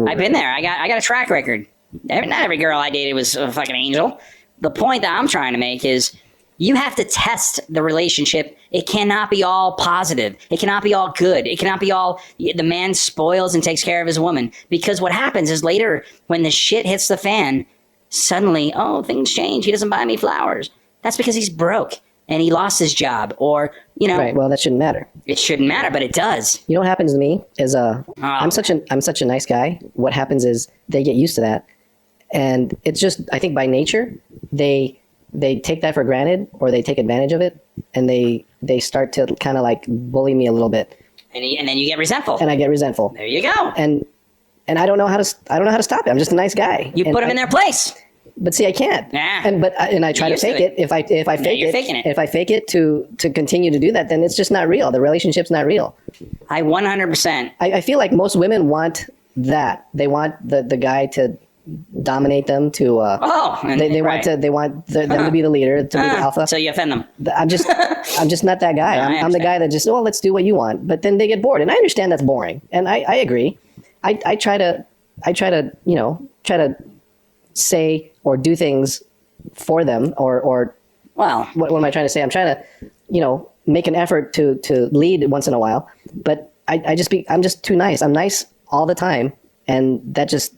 Speaker 2: I've been there. I got a track record. Not every girl I dated was a fucking angel. The point that I'm trying to make is, you have to test the relationship. It cannot be all positive. It cannot be all good. It cannot be all the man spoils and takes care of his woman. Because what happens is later, when the shit hits the fan, suddenly, things change. He doesn't buy me flowers. That's because he's broke. and he lost his job, or, you know.
Speaker 1: Right. Well, that shouldn't matter.
Speaker 2: It shouldn't matter, but it does.
Speaker 1: You know what happens to me is I'm such a nice guy. What happens is they get used to that, and it's just, I think by nature they take that for granted, or they take advantage of it, and they start to kind of like bully me a little bit.
Speaker 2: And then you get resentful.
Speaker 1: And I get resentful.
Speaker 2: There you go.
Speaker 1: And I don't know how to stop it. I'm just a nice guy.
Speaker 2: You put them in their place.
Speaker 1: But see, I can't.
Speaker 2: Nah.
Speaker 1: And I try to fake it. If I fake
Speaker 2: you're
Speaker 1: it,
Speaker 2: faking it.
Speaker 1: if I fake it to continue to do that, then it's just not real. The relationship's not real.
Speaker 2: I 100%.
Speaker 1: I feel like most women want that. They want the guy to dominate them, to they want them to be the leader, to be the alpha.
Speaker 2: So you offend them.
Speaker 1: I'm just not that guy. I'm the guy that just, let's do what you want. But then they get bored, and I understand that's boring, and I agree. I try to say or do things for them, or
Speaker 2: well,
Speaker 1: what am I trying to say? I'm trying to make an effort to lead once in a while, but I'm just too nice. I'm nice all the time, and that just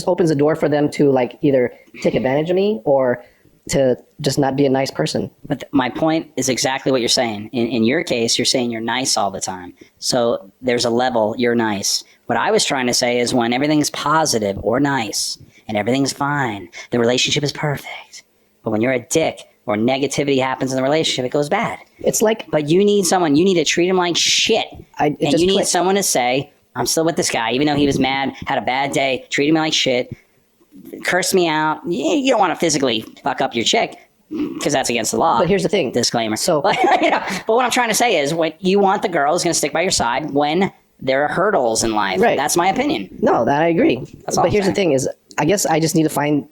Speaker 1: opens the door for them to like either take advantage of me or to just not be a nice person.
Speaker 2: But my point is exactly what you're saying. In your case, you're saying you're nice all the time. So there's a level, you're nice. What I was trying to say is when everything's positive or nice and everything's fine, the relationship is perfect. But when you're a dick or negativity happens in the relationship, it goes bad.
Speaker 1: It's like...
Speaker 2: But you need to treat him like shit. And you need someone to say, I'm still with this guy, even though he was mad, had a bad day, treated me like shit, cursed me out. You don't want to physically fuck up your chick, because that's against the law.
Speaker 1: But here's the thing.
Speaker 2: Disclaimer. But what I'm trying to say is, when you want the girl who's going to stick by your side when there are hurdles in life.
Speaker 1: Right.
Speaker 2: That's my opinion.
Speaker 1: No, that I agree.
Speaker 2: But
Speaker 1: here's the thing is, I guess I just need to find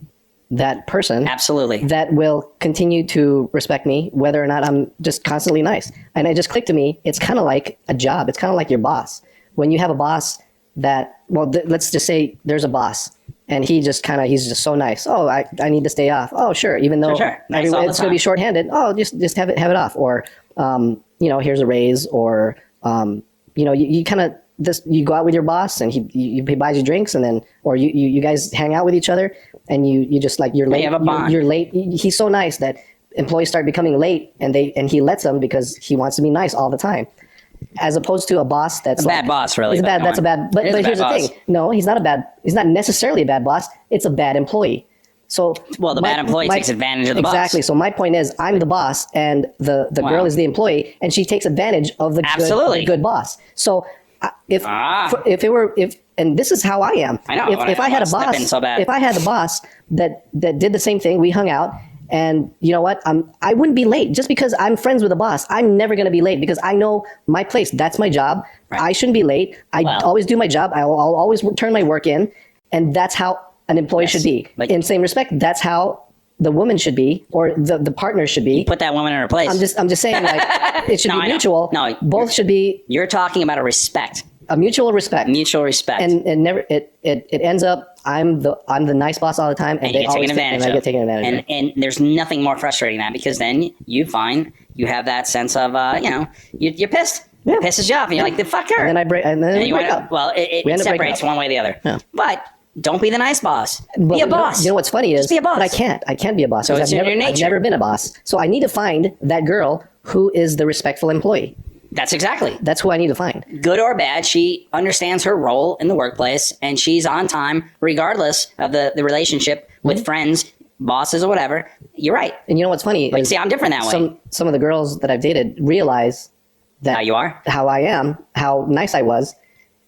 Speaker 1: that person.
Speaker 2: Absolutely.
Speaker 1: That will continue to respect me, whether or not I'm just constantly nice. And it just clicked to me, it's kind of like a job. It's kind of like your boss. When you have a boss that, let's just say there's a boss, and he's just so nice. Oh, I need to stay off. Oh, sure. Even though
Speaker 2: Sure. Nice
Speaker 1: it's going to be shorthanded. Oh, just have it off. Or, here's a raise. Or, you kind of you go out with your boss, and he buys you drinks, and then, or you guys hang out with each other, and you just like, you're late.
Speaker 2: You have a bond.
Speaker 1: You're late. He's so nice that employees start becoming late, and he lets them because he wants to be nice all the time. As opposed to a boss that's
Speaker 2: a bad boss, really.
Speaker 1: But here's the thing. No, he's not necessarily a bad boss. It's a bad employee. So
Speaker 2: bad employee takes advantage of the boss.
Speaker 1: Exactly. So my point is, I'm the boss, and the girl is the employee, and she takes advantage of the good boss. So if this is how I am.
Speaker 2: I know.
Speaker 1: If I had a boss, if I had a boss that did the same thing, we hung out. And you know what? I wouldn't be late just because I'm friends with a boss. I'm never going to be late because I know my place. That's my job. Right. I shouldn't be late. I always do my job. I'll always turn my work in. And that's how an employee should be. But in same respect, that's how the woman should be, or the partner should be.
Speaker 2: You put that woman in her place.
Speaker 1: I'm just saying, like, it should be mutual.
Speaker 2: No,
Speaker 1: both should be.
Speaker 2: You're talking about a respect.
Speaker 1: A mutual respect.
Speaker 2: Mutual respect.
Speaker 1: And it ends up, I'm the nice boss all the time, and they always I get taken advantage of.
Speaker 2: And there's nothing more frustrating than that, because then you find you have that sense of you're pissed. Yeah. It pisses you off, and you're like, the fuck her.
Speaker 1: And then we break up.
Speaker 2: Well, it separates one way or the other. Yeah. But don't be the nice boss. Be a boss.
Speaker 1: You know what's funny is,
Speaker 2: just be a boss.
Speaker 1: But I can't be a boss.
Speaker 2: So it's in your nature.
Speaker 1: I've never been a boss. So I need to find that girl who is the respectful employee.
Speaker 2: That's
Speaker 1: who I need to find.
Speaker 2: Good or bad, she understands her role in the workplace, and she's on time regardless of the relationship with friends, bosses, or whatever. You're right.
Speaker 1: And you know what's funny?
Speaker 2: Like, see, I'm different that way.
Speaker 1: Some of the girls that I've dated realize that
Speaker 2: how you are,
Speaker 1: how I am, how nice I was,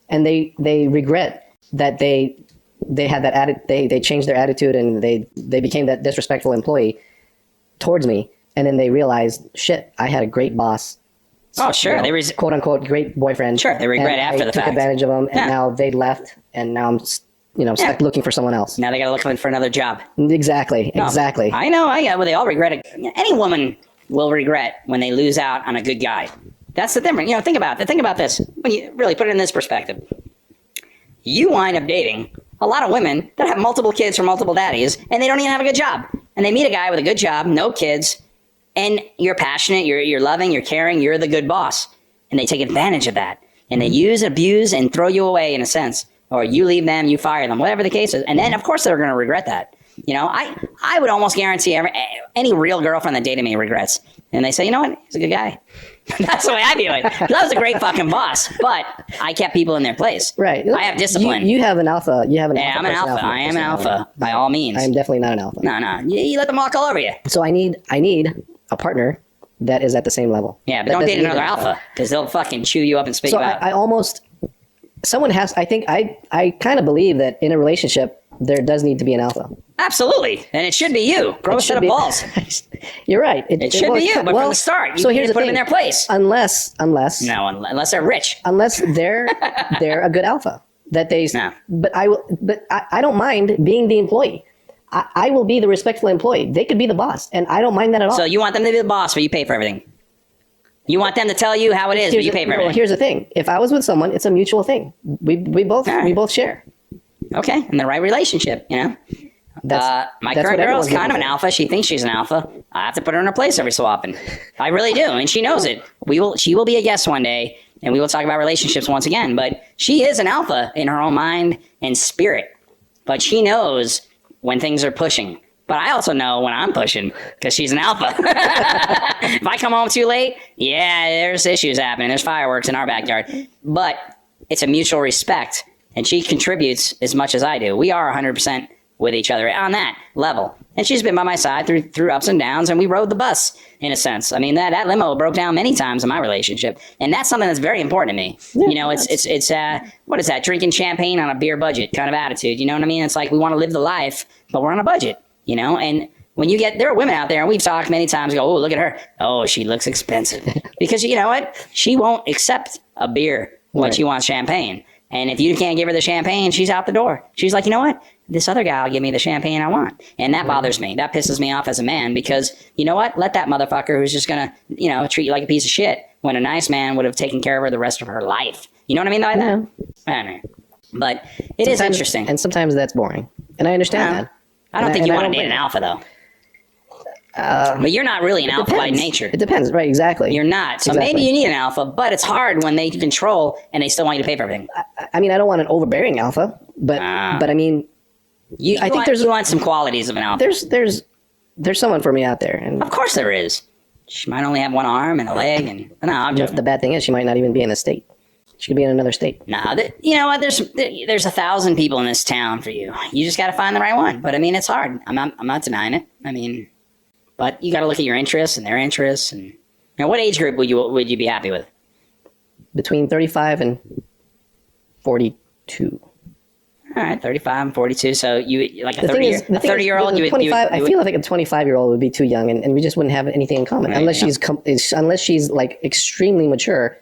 Speaker 1: and they regret that they had that they changed their attitude, and they became that disrespectful employee towards me, and then they realized, shit, I had a great boss.
Speaker 2: Oh, sure.
Speaker 1: They quote unquote great boyfriend.
Speaker 2: Sure, they regret after the fact.
Speaker 1: I took advantage of them, and now they left, and now I'm stuck looking for someone else.
Speaker 2: Now they got to look for another job.
Speaker 1: Exactly.
Speaker 2: I know. Well, they all regret it. Any woman will regret when they lose out on a good guy. That's the difference. Think about this. When you really put it in this perspective, you wind up dating a lot of women that have multiple kids from multiple daddies, and they don't even have a good job. And they meet a guy with a good job, no kids. And you're passionate, you're loving, you're caring, you're the good boss. And they take advantage of that. And they use, abuse, and throw you away in a sense. Or you leave them, you fire them, whatever the case is. And then, of course, they're going to regret that. You know, I would almost guarantee any real girlfriend that dated me regrets. And they say, you know what? He's a good guy. That's the way I view it. I was a great fucking boss, but I kept people in their place.
Speaker 1: Right.
Speaker 2: I have discipline.
Speaker 1: You have an alpha. You have an
Speaker 2: alpha. I'm an alpha. I am an alpha by all means.
Speaker 1: I am definitely not an alpha.
Speaker 2: No. You let them walk all over you.
Speaker 1: So I need a partner that is at the same level.
Speaker 2: Yeah, but don't date another alpha because they'll fucking chew you up and spit you out.
Speaker 1: I think I kind of believe that in a relationship, there does need to be an alpha.
Speaker 2: Absolutely. And it should be you. Grow a set of balls.
Speaker 1: You're right.
Speaker 2: It should be you, but from the start, you need to put them in their place.
Speaker 1: Unless
Speaker 2: they're rich.
Speaker 1: Unless they're a good alpha.
Speaker 2: No.
Speaker 1: But I don't mind being the employee. I will be the respectful employee. They could be the boss, and I don't mind that at all.
Speaker 2: So you want them to be the boss, but you pay for everything. You want them to tell you how it is, but you pay for everything.
Speaker 1: Well, here's the thing. If I was with someone, it's a mutual thing. We both share.
Speaker 2: Okay, in the right relationship, you know. My current girl is kind of an alpha. She thinks she's an alpha. I have to put her in her place every so often. I really do, and she knows it. She will be a guest one day, and we will talk about relationships once again. But she is an alpha in her own mind and spirit. But she knows when things are pushing. But I also know when I'm pushing because she's an alpha. If I come home too late, yeah, there's issues happening. There's fireworks in our backyard. But it's a mutual respect, and she contributes as much as I do. We are 100% with each other on that level. And she's been by my side through ups and downs, and we rode the bus, in a sense. I mean, that limo broke down many times in my relationship, and that's something that's very important to me. Yeah, you know, it's what is that? Drinking champagne on a beer budget kind of attitude. You know what I mean? It's like we want to live the life, but we're on a budget. You know, and when there are women out there, and we've talked many times, go, oh, look at her. Oh, she looks expensive. Because you know what? She won't accept a beer when she wants champagne. And if you can't give her the champagne, she's out the door. She's like, you know what? This other guy will give me the champagne I want. And that bothers me. That pisses me off as a man because, you know what? Let that motherfucker who's just going to, you know, treat you like a piece of shit when a nice man would have taken care of her the rest of her life. You know what I mean by that? I don't know. But it is interesting.
Speaker 1: And sometimes that's boring. And I understand that.
Speaker 2: I don't think you want to date an alpha, though. But you're not really an alpha by nature.
Speaker 1: It depends, right? Exactly.
Speaker 2: You're not. So maybe you need an alpha, but it's hard when they control and they still want you to pay for everything.
Speaker 1: I mean, I don't want an overbearing alpha, but I mean, I think you
Speaker 2: want some qualities of an alpha.
Speaker 1: There's someone for me out there, and
Speaker 2: of course there is. She might only have one arm and a leg, and
Speaker 1: the bad thing is she might not even be in the state. She could be in another state.
Speaker 2: Nah, you know what? There's 1,000 people in this town for you. You just got to find the right one. But I mean, it's hard. I'm not denying it. I mean, but you got to look at your interests and their interests. And you know, what age group would you be happy with?
Speaker 1: Between 35 and 42.
Speaker 2: All right, 35 and 42. So you like a 30-year-old.
Speaker 1: I feel like a 25-year-old would be too young, and we just wouldn't have anything in common unless she's like extremely mature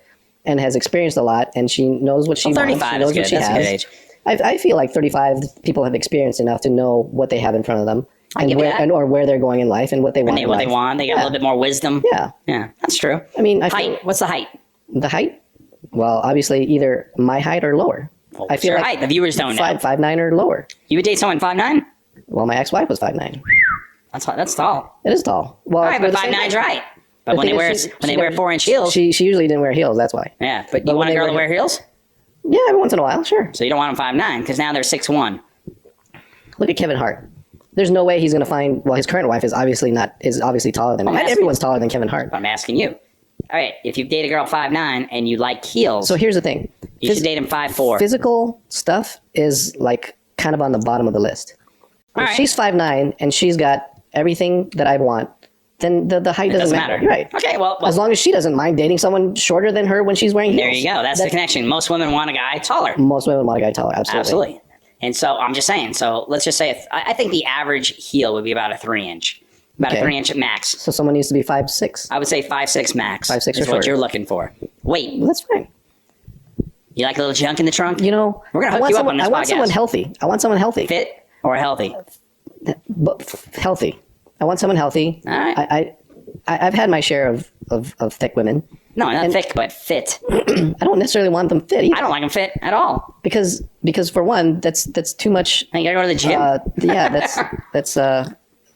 Speaker 1: and has experienced a lot, and she knows what she wants.
Speaker 2: 35 is good. That's a good age.
Speaker 1: I feel like 35 people have experienced enough to know what they have in front of them, or where they're going in life, and what they want.
Speaker 2: They want. They got a little bit more wisdom. Yeah, that's true.
Speaker 1: I mean,
Speaker 2: height. What's the height?
Speaker 1: The height? Well, obviously either my height or lower.
Speaker 2: Well, I feel like height. The viewers don't know.
Speaker 1: 5'9" or lower.
Speaker 2: You would date someone 5'9"?
Speaker 1: Well, my ex-wife was 5'9".
Speaker 2: That's tall.
Speaker 1: It is tall. Well,
Speaker 2: all right, but 5'9's right. But when they wear 4-inch heels,
Speaker 1: she usually didn't wear heels. That's why.
Speaker 2: Yeah, but you want a girl to wear heels?
Speaker 1: Yeah, every once in a while, sure.
Speaker 2: So you don't want them 5'9" because now they're 6'1".
Speaker 1: Look at Kevin Hart. There's no way he's going to find. Well, his current wife is obviously taller than him. Everyone's taller than Kevin Hart.
Speaker 2: I'm asking you. All right, if you date a girl 5'9" and you like heels,
Speaker 1: so here's the thing:
Speaker 2: you should date him 5'4".
Speaker 1: Physical stuff is like kind of on the bottom of the list. If she's 5'9" and she's got everything that I'd want, then the height doesn't matter. Right.
Speaker 2: Okay, well,
Speaker 1: as long as she doesn't mind dating someone shorter than her when she's wearing heels.
Speaker 2: There you go. That's the connection. Most women want a guy taller.
Speaker 1: Most women want a guy taller. Absolutely.
Speaker 2: And so I'm just saying. So let's just say I think the average heel would be about a 3-inch. About a 3-inch max.
Speaker 1: So someone needs to be 5'6".
Speaker 2: I would say 5'6" max.
Speaker 1: 5'6"
Speaker 2: is what you're looking for. Wait.
Speaker 1: Well, that's fine.
Speaker 2: You like a little junk in the trunk?
Speaker 1: You know,
Speaker 2: we're gonna hook you up on this podcast.
Speaker 1: I want someone healthy. I want someone healthy.
Speaker 2: Fit or healthy?
Speaker 1: But healthy. I want someone healthy.
Speaker 2: All right.
Speaker 1: I've had my share of thick women.
Speaker 2: No, not thick, but fit.
Speaker 1: I don't necessarily want them fit either.
Speaker 2: I don't like them fit at all.
Speaker 1: Because for one, that's too much.
Speaker 2: You gotta go to the gym.
Speaker 1: Yeah, that's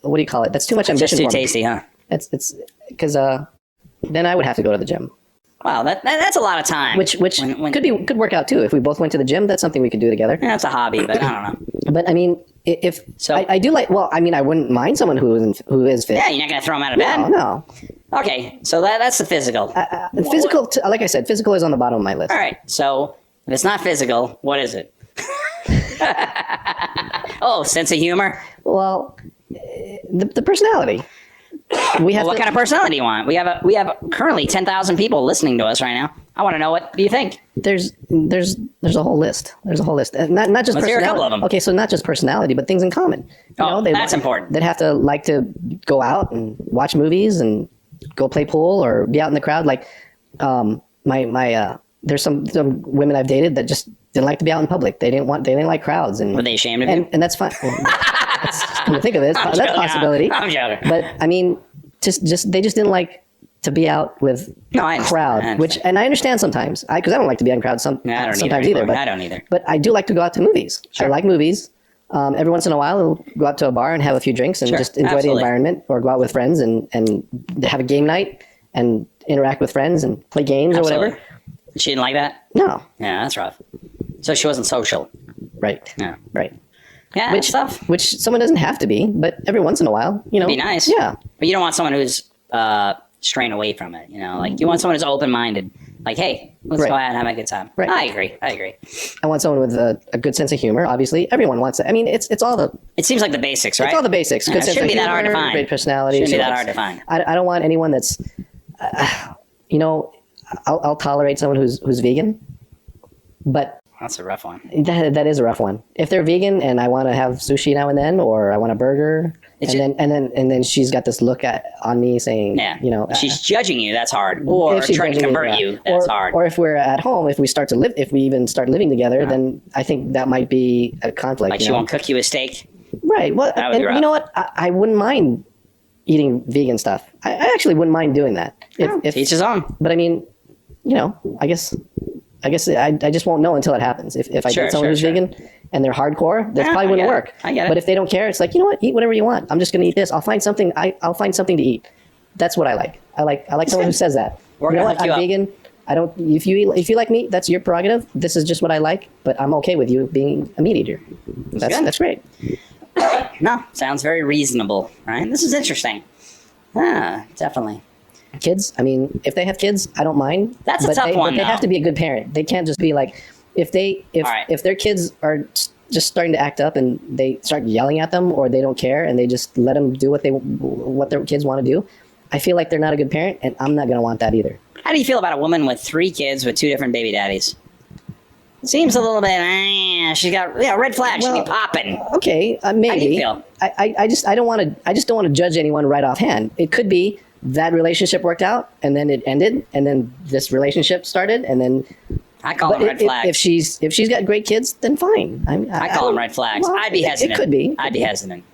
Speaker 1: what do you call it? That's too much ambition.
Speaker 2: Just too tasty, huh?
Speaker 1: It's because then I would have to go to the gym.
Speaker 2: Well, that's a lot of time.
Speaker 1: Which could work out too. If we both went to the gym, that's something we could do together.
Speaker 2: Yeah, that's a hobby, but I don't know.
Speaker 1: But I mean, if so, I do like. Well, I mean, I wouldn't mind someone who is fit.
Speaker 2: Yeah, you're not gonna throw them out of bed.
Speaker 1: No.
Speaker 2: Okay, so that's the physical.
Speaker 1: Physical, like I said, physical is on the bottom of my list.
Speaker 2: All right, so if it's not physical, what is it? Oh, sense of humor.
Speaker 1: Well, the personality.
Speaker 2: What kind of personality do you want? We have currently 10,000 people listening to us right now. I want to know, what do you think?
Speaker 1: There's a whole list. There's a whole list. Not just
Speaker 2: Let's
Speaker 1: personality.
Speaker 2: hear a couple of them.
Speaker 1: Okay, so not just personality, but things in common.
Speaker 2: That's important.
Speaker 1: They'd have to like to go out and watch movies and go play pool or be out in the crowd. Like, there's some women I've dated that just didn't like to be out in public. They didn't like crowds. And
Speaker 2: were they ashamed of you?
Speaker 1: And that's fine. Come to think of it, that's a possibility.
Speaker 2: I'm joking.
Speaker 1: But I mean, just they just didn't like to be out with crowd. And I understand sometimes, because I don't like to be out in crowds sometimes either. But
Speaker 2: I don't either.
Speaker 1: But I do like to go out to movies. Sure. I like movies. Every once in a while, I'll go out to a bar and have a few drinks and just enjoy the environment, or go out with friends and have a game night and interact with friends and play games or whatever.
Speaker 2: She didn't like that?
Speaker 1: No.
Speaker 2: Yeah, that's rough. So she wasn't social.
Speaker 1: Right.
Speaker 2: Yeah.
Speaker 1: Right.
Speaker 2: Yeah,
Speaker 1: which someone doesn't have to be, but every once in a while,
Speaker 2: It'd be nice.
Speaker 1: Yeah.
Speaker 2: But you don't want someone who's straying away from it, like you want someone who's open-minded. Like, hey, let's go out and have a good time.
Speaker 1: Right.
Speaker 2: I agree.
Speaker 1: I want someone with a good sense of humor. Obviously, everyone wants it. I mean, it's all the...
Speaker 2: It seems like the basics, right?
Speaker 1: It's all the basics. Good sense of humor, that hard to find. Great personality.
Speaker 2: Shouldn't be that hard to find.
Speaker 1: I don't want anyone that's... I'll tolerate someone who's vegan, but...
Speaker 2: That's a rough one.
Speaker 1: That is a rough one. If they're vegan and I want to have sushi now and then, or I want a burger, and then she's got this look on me saying,
Speaker 2: she's judging you. That's hard. Or trying to convert you. That's hard.
Speaker 1: Or if we're at home, if we even start living together, then I think that might be a conflict.
Speaker 2: Like she won't cook you a steak.
Speaker 1: Right. Well, and you know what? I wouldn't mind eating vegan stuff. I actually wouldn't mind doing that.
Speaker 2: If each his own.
Speaker 1: But I mean, I guess I just won't know until it happens. If I get someone who's vegan and they're hardcore, that probably wouldn't work.
Speaker 2: I get it.
Speaker 1: But if they don't care, it's like, you know what? Eat whatever you want. I'm just going to eat this. I'll find something. I'll find something to eat. That's what I like. I like someone who says that. You know what? I'm vegan. I don't. If you like meat, that's your prerogative. This is just what I like. But I'm okay with you being a meat eater. That's great.
Speaker 2: No, sounds very reasonable. Right? This is interesting. Definitely.
Speaker 1: Kids, I mean, if they have kids, I don't mind.
Speaker 2: That's a tough one.
Speaker 1: But they have to be a good parent. They can't just be like, if their kids are just starting to act up and they start yelling at them, or they don't care and they just let them do what their kids want to do, I feel like they're not a good parent, and I'm not going to want that either.
Speaker 2: How do you feel about a woman with 3 kids with 2 different baby daddies? Seems a little bit. She's got red flags. Should be popping.
Speaker 1: Okay, maybe.
Speaker 2: How do you feel?
Speaker 1: I just don't want to judge anyone right offhand. It could be that relationship worked out and then it ended, and then this relationship started, and then
Speaker 2: I call them red flags.
Speaker 1: If she's got great kids, then fine.
Speaker 2: I call them red flags.
Speaker 1: Well,
Speaker 2: I'd be hesitant.
Speaker 1: It could be.
Speaker 2: I'd be hesitant.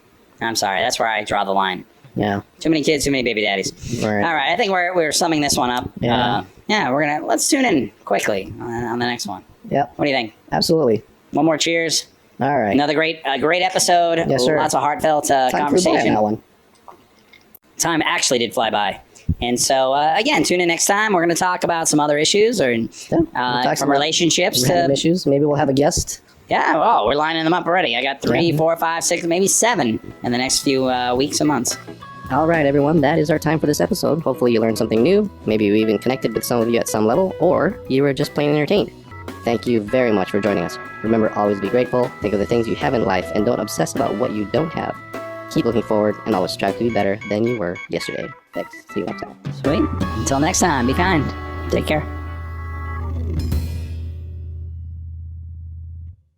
Speaker 2: I'm sorry. That's where I draw the line.
Speaker 1: Yeah.
Speaker 2: Too many kids, too many baby daddies.
Speaker 1: All
Speaker 2: right. I think we're summing this one up.
Speaker 1: Yeah.
Speaker 2: Let's tune in quickly on the next one.
Speaker 1: Yep.
Speaker 2: What do you think?
Speaker 1: Absolutely.
Speaker 2: One more cheers.
Speaker 1: All right.
Speaker 2: Another great episode.
Speaker 1: Yes, sir.
Speaker 2: Lots of heartfelt conversation.
Speaker 1: Time flew by on that one.
Speaker 2: Time actually did fly by. And so, again, tune in next time. We're going to talk about some other issues, or from relationships to
Speaker 1: issues. Maybe we'll have a guest.
Speaker 2: Yeah. Oh, we're lining them up already. I got 3, 4, 5, 6, maybe 7 in the next few weeks and months.
Speaker 1: All right, everyone. That is our time for this episode. Hopefully you learned something new. Maybe you even connected with some of you at some level, or you were just plain entertained. Thank you very much for joining us. Remember, always be grateful. Think of the things you have in life, and don't obsess about what you don't have. Keep looking forward, and always strive to be better than you were yesterday. Thanks. See you next time.
Speaker 2: Sweet. Until next time, be kind. Take care.